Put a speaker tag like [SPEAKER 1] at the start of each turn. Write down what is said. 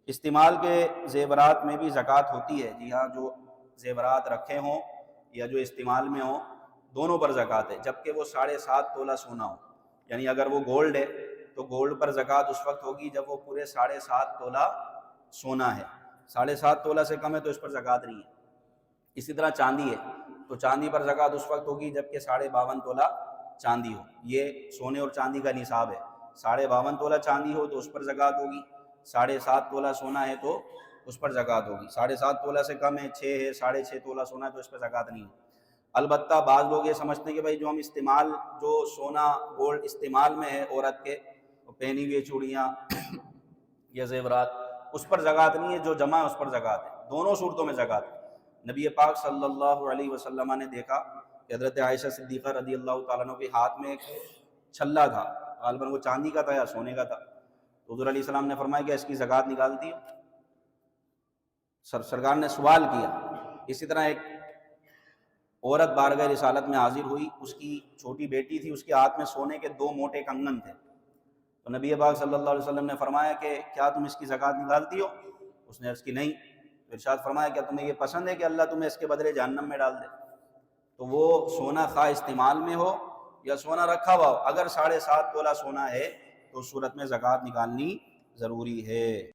[SPEAKER 1] استعمال کے زیورات میں بھی زکوٰۃ ہوتی ہے، جی ہاں، جو زیورات رکھے ہوں یا جو استعمال میں ہوں دونوں پر زکوٰۃ ہے، جبکہ وہ 7.5 تولہ سونا ہو۔ یعنی اگر وہ گولڈ ہے تو گولڈ پر زکوٰۃ اس وقت ہوگی جب وہ پورے 7.5 تولہ سونا ہے، 7.5 تولہ سے کم ہے تو اس پر زکوٰۃ نہیں ہے۔ اسی طرح چاندی ہے تو چاندی پر زکوٰۃ اس وقت ہوگی جب کہ 52.5 تولہ چاندی ہو۔ یہ سونے اور چاندی کا نصاب ہے، 52.5 تولہ چاندی ہو تو اس پر زکوٰۃ ہوگی، 7.5 تولہ سونا ہے تو اس پر زکوٰۃ ہوگی، 7.5 تولہ سے کم ہے، 6 ہے، 6.5 تولہ سونا ہے تو اس پر زکوٰۃ نہیں ہے۔ البتہ بعض لوگ یہ سمجھتے ہیں کہ بھائی جو ہم استعمال، جو سونا گولڈ استعمال میں ہے عورت کے پہنی ہوئی چوڑیاں یا زیورات، اس پر زکوٰۃ نہیں ہے، جو جمع ہے اس پر زکوٰۃ ہے۔ دونوں صورتوں میں زکوٰۃ ہے۔ نبی پاک صلی اللہ علیہ وسلم نے دیکھا کہ حضرت عائشہ صدیقہ رضی اللہ تعالیٰ عنہ کے ہاتھ میں ایک چھلا تھا، غالباً وہ چاندی کا تھا یا سونے کا تھا، تو حضور علیہ السلام نے فرمایا کہ اس کی زکوٰۃ نکالتی ہو؟ سرکار نے سوال کیا۔ اسی طرح ایک عورت بارگاہ رسالت میں حاضر ہوئی، اس کی چھوٹی بیٹی تھی، اس کے ہاتھ میں سونے کے 2 موٹے کنگن تھے، تو نبی پاک صلی اللہ علیہ وسلم نے فرمایا کہ کیا تم اس کی زکوٰۃ نکالتی ہو؟ اس نے عرض کی نہیں، تو ارشاد فرمایا کیا تمہیں یہ پسند ہے کہ اللہ تمہیں اس کے بدلے جہنم میں ڈال دے؟ تو وہ سونا خواہ استعمال میں ہو یا سونا رکھا ہوا ہو، اگر 7.5 تولہ سونا ہے تو اس صورت میں زکوٰۃ نکالنی ضروری ہے۔